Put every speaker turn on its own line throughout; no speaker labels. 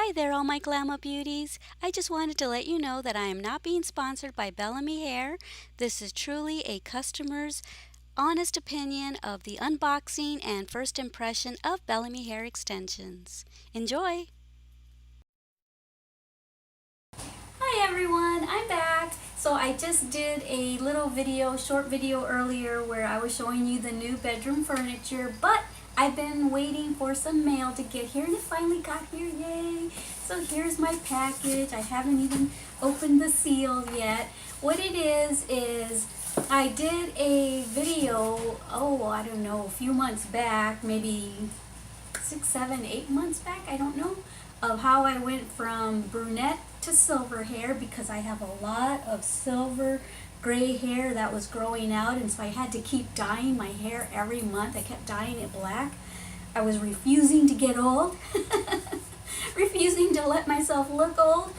Hi there, all my Glama beauties. I just wanted to let you know that I am not being sponsored by Bellami Hair. This is truly a customer's honest opinion of the unboxing and first impression of Bellami Hair Extensions. Enjoy! Hi everyone, I'm back. So I just did a little video, short video earlier where I was showing you the new bedroom furniture, but I've been waiting for some mail to get here and it finally got here, yay! So here's my package. I haven't even opened the seal yet. What it is I did a video, I don't know, a few months back, maybe 6, 7, 8 months back, I don't know, of how I went from brunette to silver hair because I have a lot of silver gray hair that was growing out, and so I had to keep dyeing my hair every month. I kept dyeing it black. I was refusing to get old, refusing to let myself look old.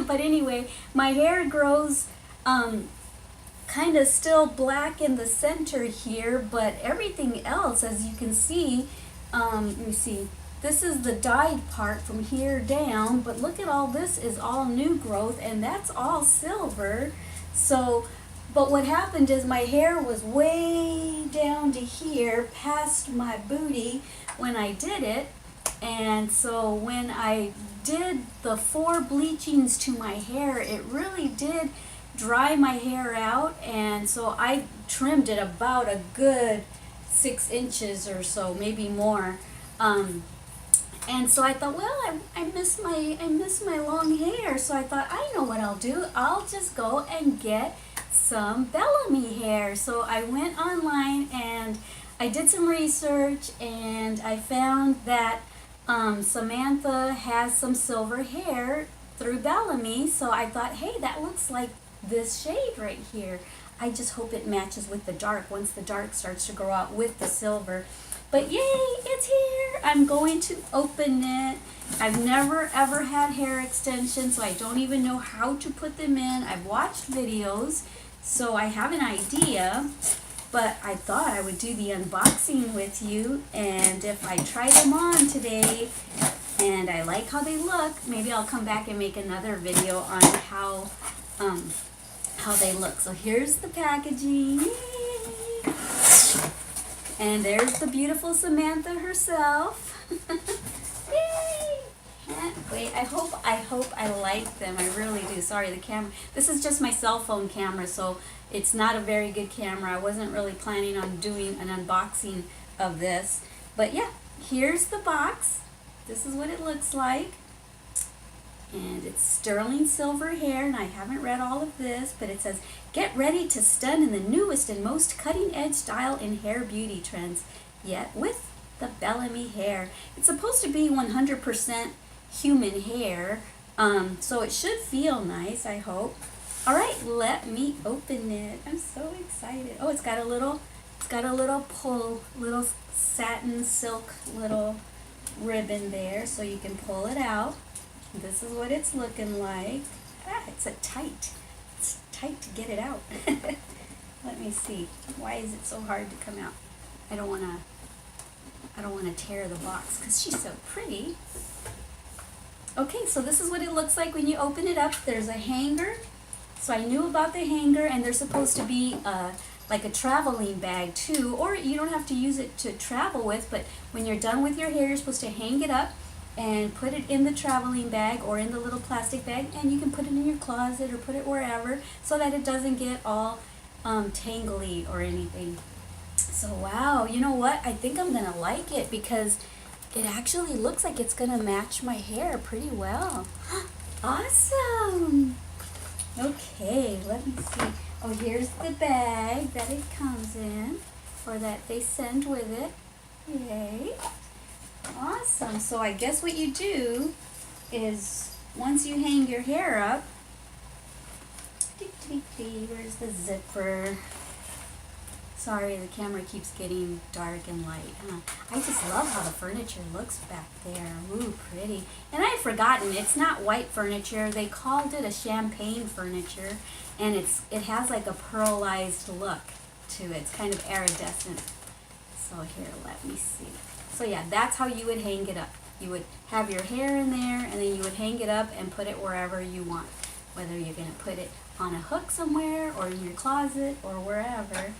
But anyway, my hair grows kind of still black in the center here, but everything else, as you can see, let me see, this is the dyed part from here down, but look at all this is all new growth, and that's all silver. So, but what happened is my hair was way down to here, past my booty when I did it, and so when I did the 4 bleachings to my hair, it really did dry my hair out, and so I trimmed it about a good 6 inches or so, maybe more. And so I thought, well, I miss my long hair. So I thought, I know what I'll do. I'll just go and get some Bellami hair. So I went online and I did some research, and I found that Samantha has some silver hair through Bellami. So I thought, hey, that looks like this shade right here. I just hope it matches with the dark once the dark starts to grow out with the silver. But yay, it's here. I'm going to open it. I've never ever had hair extensions, so I don't even know how to put them in. I've watched videos, so I have an idea, but I thought I would do the unboxing with you, and if I try them on today and I like how they look, maybe I'll come back and make another video on how they look. So here's the packaging. Yay! And there's the beautiful Samantha herself. Yay! Can't wait. I hope I like them. I really do. Sorry, the camera. This is just my cell phone camera, so it's not a very good camera. I wasn't really planning on doing an unboxing of this. But yeah, here's the box. This is what it looks like. And it's sterling silver hair, and I haven't read all of this, but it says, get ready to stun in the newest and most cutting-edge style in hair beauty trends, yet with the Bellami hair. It's supposed to be 100% human hair, so it should feel nice, I hope. All right, let me open it. I'm so excited. Oh, it's got a little pull, little satin silk little ribbon there, so you can pull it out. This is what it's looking like. It's tight to get it out. Let me see. Why is it so hard to come out? I don't want to tear the box because she's so pretty. Okay, so this is what it looks like when you open it up. There's a hanger. So I knew about the hanger, and there's supposed to be like a traveling bag too, or you don't have to use it to travel with, but when you're done with your hair, you're supposed to hang it up and put it in the traveling bag or in the little plastic bag, and you can put it in your closet or put it wherever so that it doesn't get all tangly or anything. So wow, you know what? I think I'm gonna like it because it actually looks like it's gonna match my hair pretty well. Awesome! Okay, let me see. Oh, here's the bag that it comes in, or that they send with it. Yay! Awesome. So I guess what you do is once you hang your hair up, where's the zipper? Sorry, the camera keeps getting dark and light. I just love how the furniture looks back there. Ooh, pretty. And I had forgotten, it's not white furniture. They called it a champagne furniture, and it has like a pearlized look to it. It's kind of iridescent. So here, let me see. So yeah, that's how you would hang it up. You would have your hair in there, and then you would hang it up and put it wherever you want. Whether you're going to put it on a hook somewhere, or in your closet, or wherever.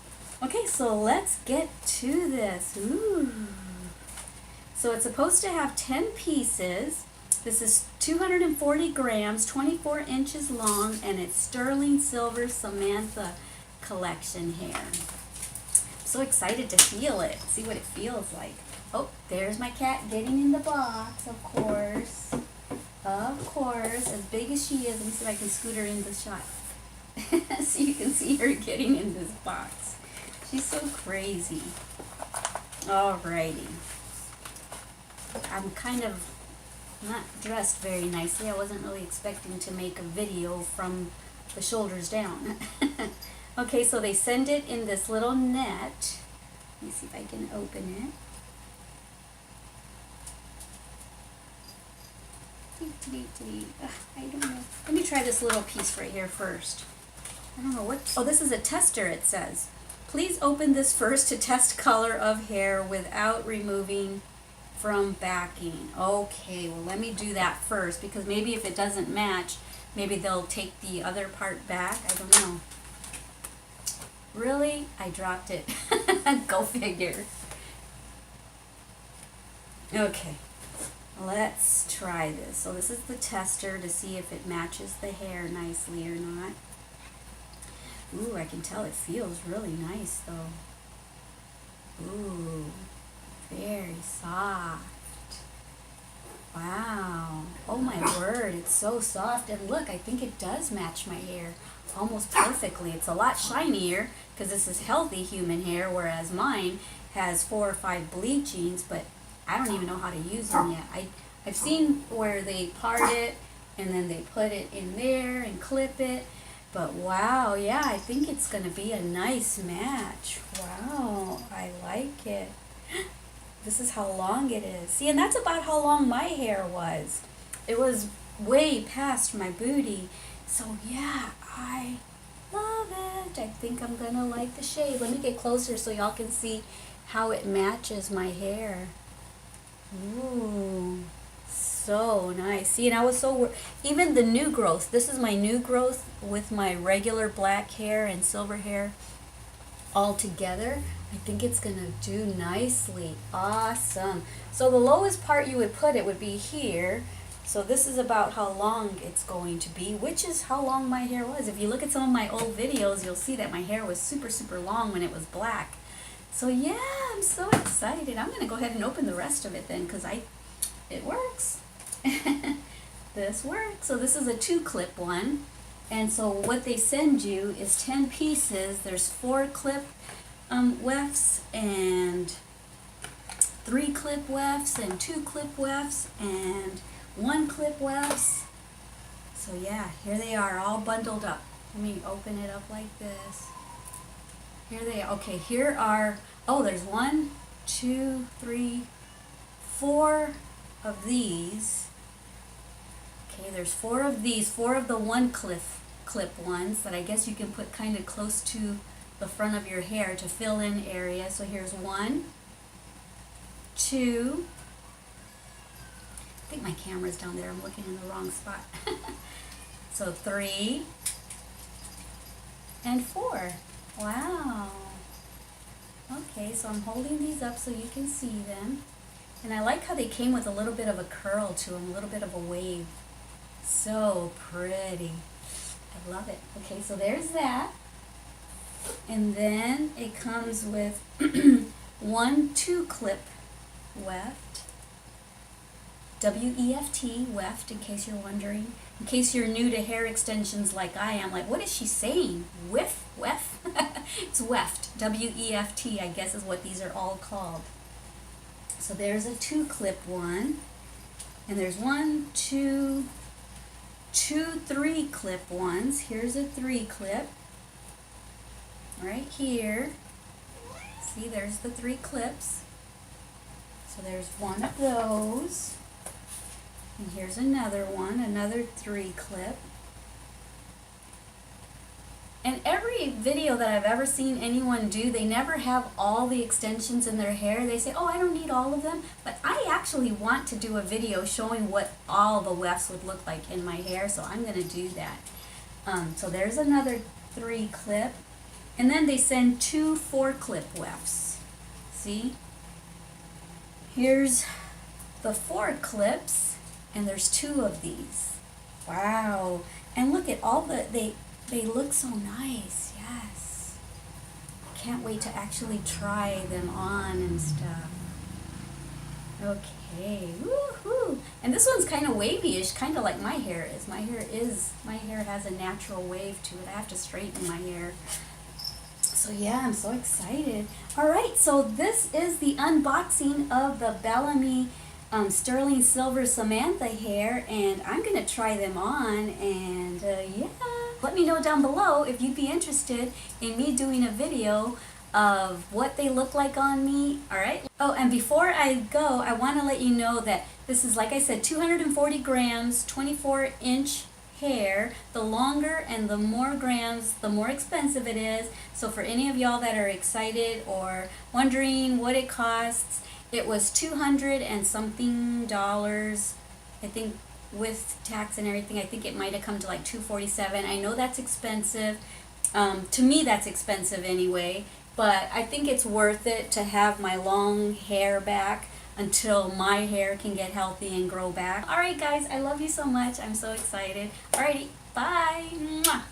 Okay, so let's get to this. Ooh. So it's supposed to have 10 pieces. This is 240 grams, 24 inches long, and it's sterling silver Samantha collection hair. I'm so excited to feel it, see what it feels like. Oh, there's my cat getting in the box, of course. Of course, as big as she is. Let me see if I can scoot her in the shot. So you can see her getting in this box. She's so crazy. Alrighty. I'm kind of not dressed very nicely. I wasn't really expecting to make a video from the shoulders down. Okay, so they send it in this little net. Let me see if I can open it. I don't know. Let me try this little piece right here first. I don't know what. Oh, this is a tester, it says. Please open this first to test color of hair without removing from backing. Okay, well, let me do that first, because maybe if it doesn't match, maybe they'll take the other part back. I don't know. Really? I dropped it. Go figure. Okay. Let's try this. So this is the tester to see if it matches the hair nicely or not. Ooh, I can tell it feels really nice though. Ooh, very soft. Wow. Oh my word, it's so soft. And look, I think it does match my hair almost perfectly. It's a lot shinier because this is healthy human hair, whereas mine has 4 or 5 bleachings, but I don't even know how to use them yet. I've seen where they part it and then they put it in there and clip it. But wow, yeah, I think it's going to be a nice match. Wow, I like it. This is how long it is. See, and that's about how long my hair was. It was way past my booty. So yeah, I love it. I think I'm going to like the shade. Let me get closer so y'all can see how it matches my hair. Ooh, so nice. See, and I was so, even the new growth, this is my new growth with my regular black hair and silver hair all together. I think it's gonna do nicely. Awesome. So the lowest part you would put it would be here. So this is about how long it's going to be, which is how long my hair was. If you look at some of my old videos, you'll see that my hair was super, super long when it was black. So yeah, I'm so excited. I'm gonna go ahead and open the rest of it then, because it works. This works. So this is a 2-clip one. And so what they send you is 10 pieces. There's 4 clip wefts and 3 clip wefts and 2 clip wefts and 1 clip wefts. So yeah, here they are all bundled up. Let me open it up like this. Here they are. Okay, here are, oh, there's 1, 2, 3, 4 of these. Okay, there's 4 of these, 4 of the 1 clip ones that I guess you can put kind of close to the front of your hair to fill in area. So here's 1, 2, I think my camera's down there, I'm looking in the wrong spot. So 3 and 4. Wow. Okay, so I'm holding these up so you can see them. And I like how they came with a little bit of a curl to them, a little bit of a wave. So pretty. I love it. Okay, so there's that. And then it comes with 1 2-clip weft. W-E-F-T, weft, in case you're wondering. In case you're new to hair extensions like I am, like, what is she saying? Whiff? Weft? It's weft. W-E-F-T, I guess is what these are all called. So there's a 2-clip one. And there's 1, 2, 3-clip ones. Here's a 3-clip. Right here. See, there's the 3 clips. So there's 1 of those. And here's another one, another 3-clip. And every video that I've ever seen anyone do, they never have all the extensions in their hair. They say, oh, I don't need all of them. But I actually want to do a video showing what all the wefts would look like in my hair, so I'm going to do that. So there's another 3 clip. And then they send 2 4-clip wefts. See? Here's the 4 clips, and there's 2 of these. Wow. And look at all they look so nice, yes. Can't wait to actually try them on and stuff. Okay, woohoo! And this one's kind of wavy-ish, kind of like my hair is. My hair has a natural wave to it. I have to straighten my hair. So yeah, I'm so excited. Alright, so this is the unboxing of the Bellami Sterling Silver Samantha hair, and I'm going to try them on, and yeah. Let me know down below if you'd be interested in me doing a video of what they look like on me, alright? Oh, and before I go, I want to let you know that this is, like I said, 240 grams, 24-inch hair. The longer and the more grams, the more expensive it is. So for any of y'all that are excited or wondering what it costs, it was $200 and something, I think, with tax and everything. I think it might have come to like $247. I know that's expensive. To me, that's expensive anyway, but I think it's worth it to have my long hair back until my hair can get healthy and grow back. Alright guys, I love you so much. I'm so excited. Alrighty, bye. Mwah.